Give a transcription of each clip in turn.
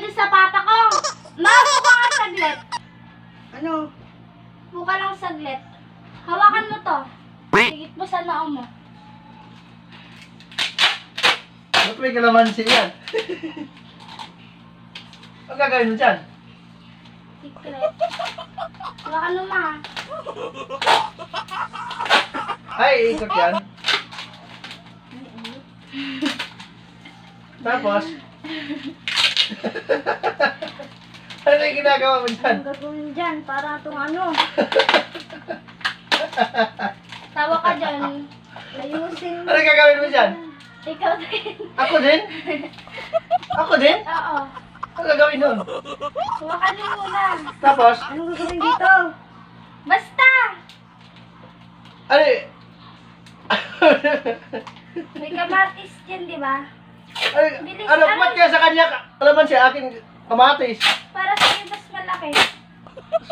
dyan sa papa ko. Mabuka ka saglit. Ano? Buka lang saglit. Hawakan mo to. Higit mo sa noo mo. Ba't may kalamansi yan? Ang gagawin mo dyan? Secret. Hawakan mo ma. Ay, ikot yan. Tapos? Ano yung ginagawa mo dyan? Ang gagawin dyan para itong ano? Tawa ka dyan. Ayusin mo. Ano yung gagawin mo dyan? Ikaw din. Ako din? Ako din? Oo. Ano gagawin nun? Hawakan mo muna. Tapos? Anong gagawin dito? Basta! Ano y- May kamatis dyan, di ba? Bilis, ano, ano? ba't kaya sa kanya kalamansi akin kamatis? Para sa iyo, mas malaki.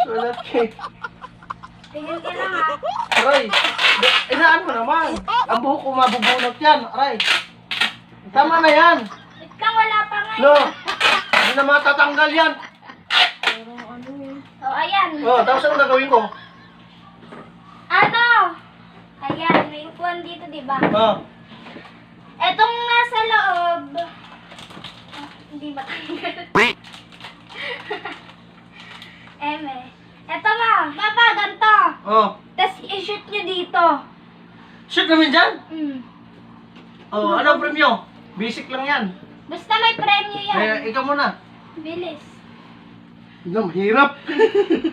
Sulat eh. Tingin ka lang ha. Aray, inaan mo naman. Ang buhok ko mabubunot yan. Aray. Tama na yan. Wait lang, wala pa nga. No. Hindi na matatanggal yan. Parang ano eh. Oh, ayan. Oh, tapos ano gagawin ko? Ano? Ayan, may upuan dito, di ba? Oh. Etong nasa loob. Hindi matanggal. Eme. Eto ma, papa, ganito. Oh. Tapos i-shoot nyo dito. Shoot namin dyan. Hmm. Oh, ano premyo? Basic lang yan. Basta may premyo yan. Kaya ikaw muna. Bilis. Hindi, mahirap.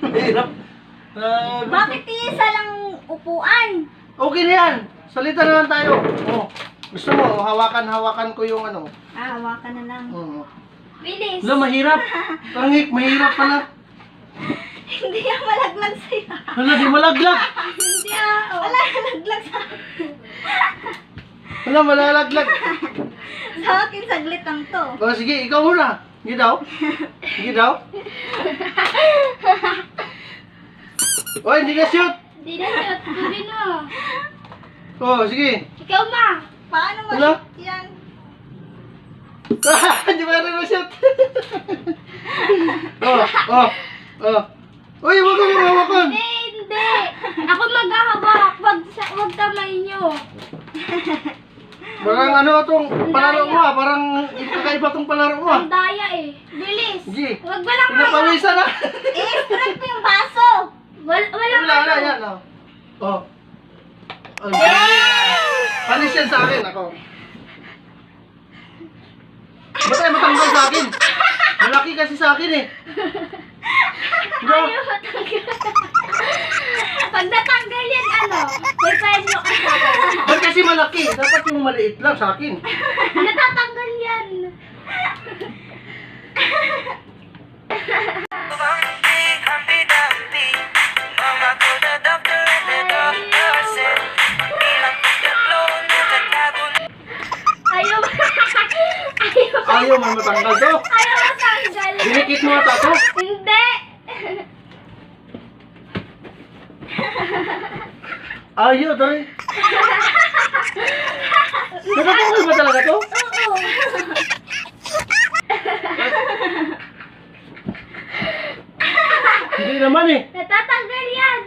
Mahirap. Bakit isa lang upuan? Okay na yan. Salita naman tayo. Oh. Gusto mo, hawakan ko yung ano. Ah, hawakan na lang. Oh. Bilis. Wala, mahirap. Pangik, mahirap pala. Hindi yan malaglag sa'yo. Wala, di malaglag. Hindi ah. Oh. Wala, malaglag sa Wala, malalaglag. Sa akin, saglit lang to. O, sige, ikaw muna. Sige daw. Sige daw. Oy, hindi na shoot. Hindi na shoot. Gawin mo. Oh, sige. Ikaw ma. Paano mo Wala. yan? Hindi ba na shoot? Oh. Uy, wag mo hawakan. Hindi. Ako maghahawak. Wag kamay nyo. Parang ano itong palaro mo ah. Parang kakaiba itong palaro mo ah. Ang daya eh. Bilis. Sige. Wag mo lang Pinapawisan na. I-strap mo yung baso. Wala. Yan oh. Oh. Panis yan sa akin ako. Ba't tayo matanggal sa akin? Malaki kasi sa akin eh. No? Ayaw matanggal. Pag natanggal yan, ano? May premyo ka. Ba't kasi malaki? Dapat yung maliit lang sa akin. Natatanggal yan. Ayaw. Ayaw man matanggal to. Ayaw matanggal. Dinikit mo ata to. Hindi. Ayaw tayo. Natatanggal ba talaga to? Oo. Hindi naman eh. Natatanggal yan.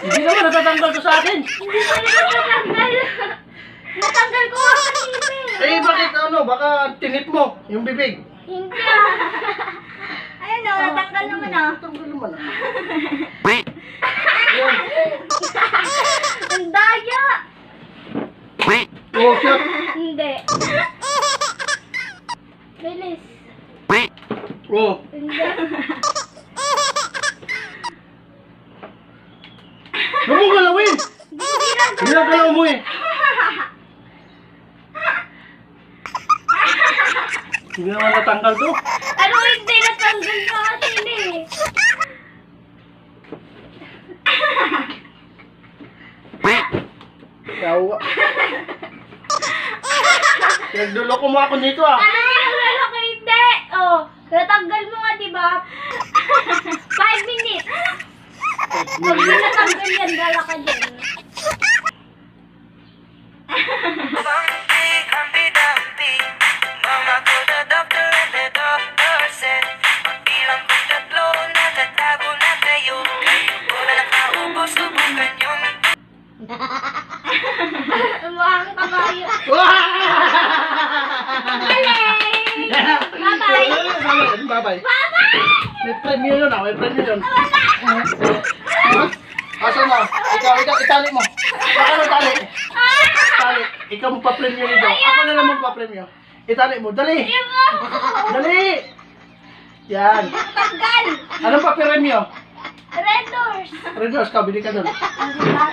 Hindi naman natatanggal to sa akin. Hindi pa rin natatanggal. Natanggal ko nga kanina eh. Eh bakit ano? Baka tinip mo yung bibig. Hindi ah. Ayun o, natanggal naman o. Natanggal naman ah. Ang daya. Oh, shot. Hindi. Bilis. Oh. Hindi. Huwag mong galawin. Ginagalaw mo eh. Hindi naman natanggal to. Ano hindi natanggal ka atin eh. Yawa. Nagduloko mo ako dito ah. Ano yung lalaki hindi? Oh, natanggal mo nga, di ba? 5 minutes. Pag di natanggal yan, dala ka dyan. Humpty-Dumpty, mama ko the doctor and the doctor said, magbilang kong 3, natatago na kayo. Ngayon ko na nakaubos, subukan yung Mukhang kabayo. Bye-bye. Bye-bye. May premyo yun ah, may premyo yun. Asa na? Ikaw, itali mo. Baka mo tali. Tali. Ikaw magpa-premyo nito. Ako na lang magpa-premyo. Itali mo. Dali. Dali. Yan. Tanggal. Anong pa-premyo? Red doors. Redos ka, bili ka doon. Ano ba?